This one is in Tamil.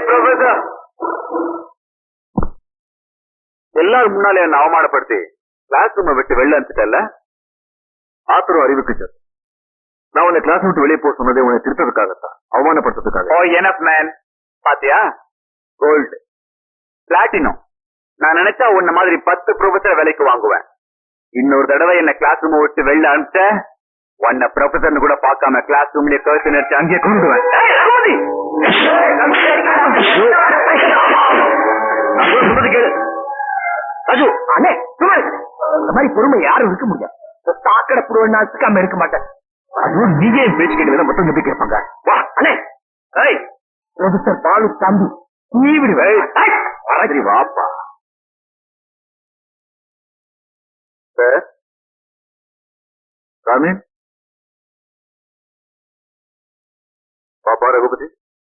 ப்ரொஃபசர் எல்லாரும் முன்னாலே என்ன அவமானப்படுத்தி கிளாஸ் ரூமை விட்டு வெளில அனுப்பிட்டல ஆத்திரம் அறிவுக்கு சார். நான் உன்னை கிளாஸ் விட்டு வெளியே போக சொன்னதே உன்னை திருத்ததுக்காகத்தான், அவமானப்படுத்துறதுக்காக. ஓ எனப் மேன், பாத்தியா? Gold platinum. நான் நினைச்சா உன்ன மாதிரி 10 ப்ரொஃபசர் வேலைக்கு வாங்குவேன். இன்னொரு தடவை என்ன கிளாஸ் ரூம் விட்டு வெளில அனுப்பிச்ச உன்னை ப்ரொஃபசர்னு கூட பார்க்காம கிளாஸ் ரூம்லயே கழுத்து நிறுத்தி அங்கேயே கொண்டுடுவேன். அண்ணே இந்த மாதிரி பொறுமை யாரும் இருக்க முடியாது. தாக்கடை புடுவா சிக்காம இருக்க மாட்டேன். அதுவும் நீயே பேச்சு கேட்கல மொத்தம் எப்படி கேட்பாங்க. வா அண்ணே. ப்ரொஃபசர் பாலு தம்பி நீ விடுவே வாப்பா. ராமே பாப்பா ரகுபதி